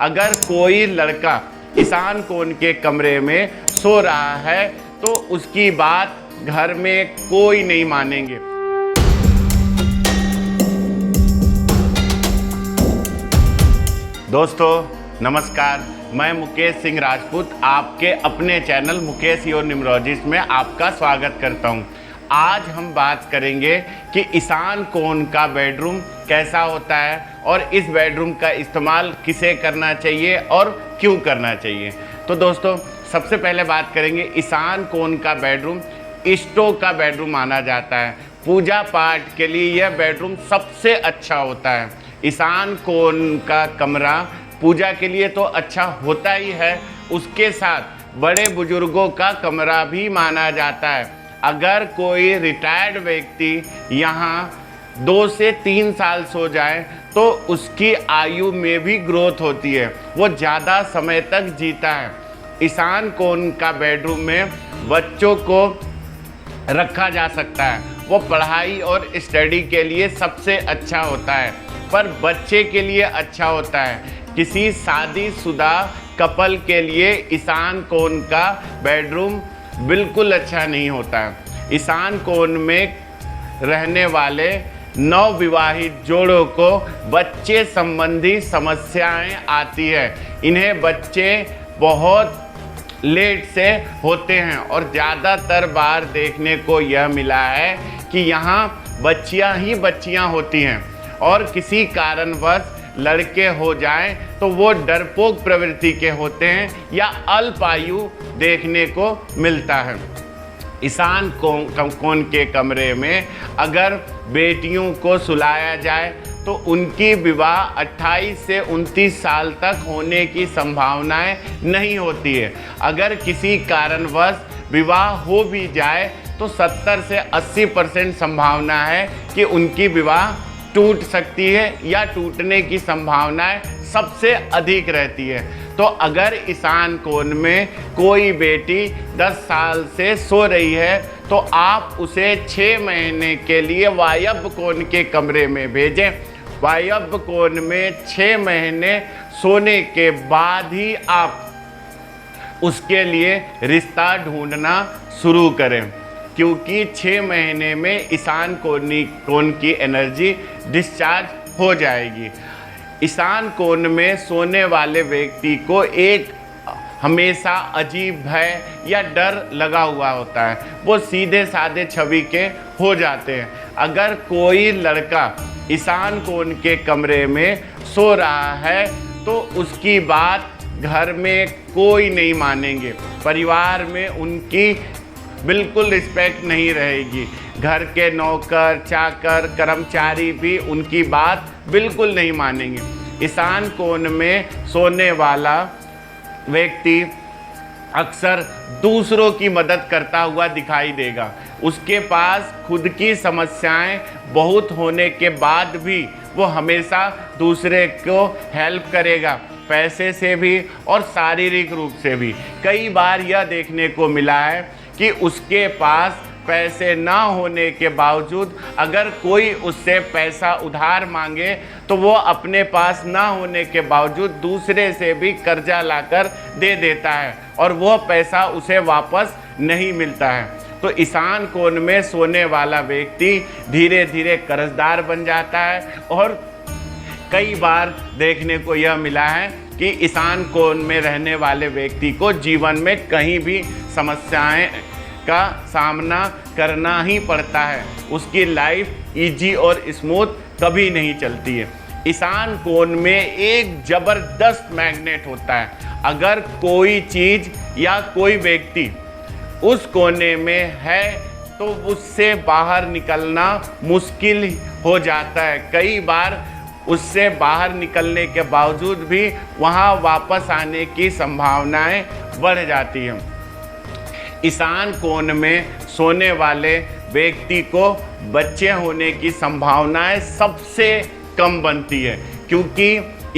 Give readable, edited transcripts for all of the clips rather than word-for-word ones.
अगर कोई लड़का ईशान कोण के कमरे में सो रहा है तो उसकी बात घर में कोई नहीं मानेंगे। दोस्तों नमस्कार, मैं मुकेश सिंह राजपूत आपके अपने चैनल मुकेश योर न्यूमरोलॉजिस्ट में आपका स्वागत करता हूं। आज हम बात करेंगे कि ईशान कोण का बेडरूम कैसा होता है और इस बेडरूम का इस्तेमाल किसे करना चाहिए और क्यों करना चाहिए। तो दोस्तों सबसे पहले बात करेंगे, ईशान कोण का बेडरूम इष्टों का बेडरूम माना जाता है। पूजा पाठ के लिए यह बेडरूम सबसे अच्छा होता है। ईशान कोण का कमरा पूजा के लिए तो अच्छा होता ही है, उसके साथ बड़े बुजुर्गों का कमरा भी माना जाता है। अगर कोई रिटायर्ड व्यक्ति यहाँ 2 से 3 साल सो जाए तो उसकी आयु में भी ग्रोथ होती है, वो ज़्यादा समय तक जीता है। ईशान कोण का बेडरूम में बच्चों को रखा जा सकता है, वो पढ़ाई और स्टडी के लिए सबसे अच्छा होता है। पर बच्चे के लिए अच्छा होता है, किसी शादीशुदा कपल के लिए ईशान कोण का बेडरूम बिल्कुल अच्छा नहीं होता है। ईशान कोण में रहने वाले नवविवाहित जोड़ों को बच्चे संबंधी समस्याएं आती है। इन्हें बच्चे बहुत लेट से होते हैं और ज़्यादातर बार देखने को यह मिला है कि यहाँ बच्चियाँ ही बच्चियाँ होती हैं और किसी कारणवश लड़के हो जाएं तो वो डरपोक प्रवृत्ति के होते हैं या अल्पायु देखने को मिलता है। ईशान कोण के कमरे में अगर बेटियों को सुलाया जाए तो उनकी विवाह 28 से 29 साल तक होने की संभावनाएं नहीं होती है। अगर किसी कारणवश विवाह हो भी जाए तो 70 से 80% संभावना है कि उनकी विवाह टूट सकती है या टूटने की संभावनाएं सबसे अधिक रहती है। तो अगर ईशान कोण में कोई बेटी 10 साल से सो रही है तो आप उसे 6 महीने के लिए वायव्य कोण के कमरे में भेजें। वायव्य कोण में 6 महीने सोने के बाद ही आप उसके लिए रिश्ता ढूंढना शुरू करें, क्योंकि 6 महीने में ईशान कोण की एनर्जी डिस्चार्ज हो जाएगी। ईशान कोण में सोने वाले व्यक्ति को एक हमेशा अजीब भय या डर लगा हुआ होता है, वो सीधे साधे छवि के हो जाते हैं। अगर कोई लड़का ईशान कोण के कमरे में सो रहा है तो उसकी बात घर में कोई नहीं मानेंगे, परिवार में उनकी बिल्कुल रिस्पेक्ट नहीं रहेगी। घर के नौकर चाकर कर्मचारी भी उनकी बात बिल्कुल नहीं मानेंगे। ईशान कोण में सोने वाला व्यक्ति अक्सर दूसरों की मदद करता हुआ दिखाई देगा। उसके पास खुद की समस्याएं बहुत होने के बाद भी वो हमेशा दूसरे को हेल्प करेगा, पैसे से भी और शारीरिक रूप से भी। कई बार यह देखने को मिला है कि उसके पास पैसे ना होने के बावजूद अगर कोई उससे पैसा उधार मांगे तो वो अपने पास ना होने के बावजूद दूसरे से भी कर्जा लाकर दे देता है और वो पैसा उसे वापस नहीं मिलता है। तो ईशान कोण में सोने वाला व्यक्ति धीरे धीरे कर्जदार बन जाता है और कई बार देखने को यह मिला है कि ईशान कोण में रहने वाले व्यक्ति को जीवन में कहीं भी समस्याएं का सामना करना ही पड़ता है, उसकी लाइफ इजी और स्मूथ कभी नहीं चलती है। ईशान कोण में एक ज़बरदस्त मैग्नेट होता है। अगर कोई चीज़ या कोई व्यक्ति उस कोने में है तो उससे बाहर निकलना मुश्किल हो जाता है। कई बार उससे बाहर निकलने के बावजूद भी वहाँ वापस आने की संभावनाएं बढ़ जाती हैं। ईशान कोण में सोने वाले व्यक्ति को बच्चे होने की संभावनाएं सबसे कम बनती है, क्योंकि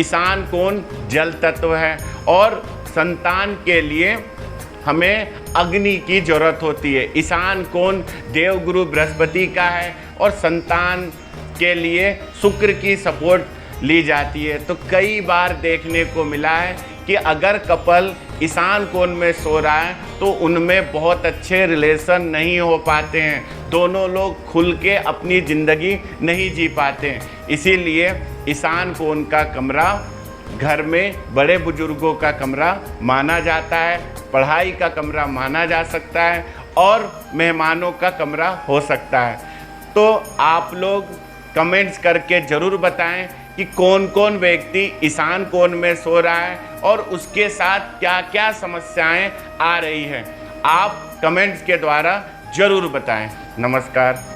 ईशान कोण जल तत्व है और संतान के लिए हमें अग्नि की जरूरत होती है। ईशान कोण देवगुरु बृहस्पति का है और संतान के लिए शुक्र की सपोर्ट ली जाती है। तो कई बार देखने को मिला है कि अगर कपल ईशान कोण में सो रहा है तो उनमें बहुत अच्छे रिलेशन नहीं हो पाते हैं, दोनों लोग खुल के अपनी ज़िंदगी नहीं जी पाते हैं। इसीलिए ईशान कोण का कमरा घर में बड़े बुजुर्गों का कमरा माना जाता है, पढ़ाई का कमरा माना जा सकता है और मेहमानों का कमरा हो सकता है। तो आप लोग कमेंट्स करके ज़रूर बताएं कि कौन कौन व्यक्ति ईशान कोण में सो रहा है और उसके साथ क्या क्या समस्याएं आ रही हैं। आप कमेंट्स के द्वारा ज़रूर बताएं। नमस्कार।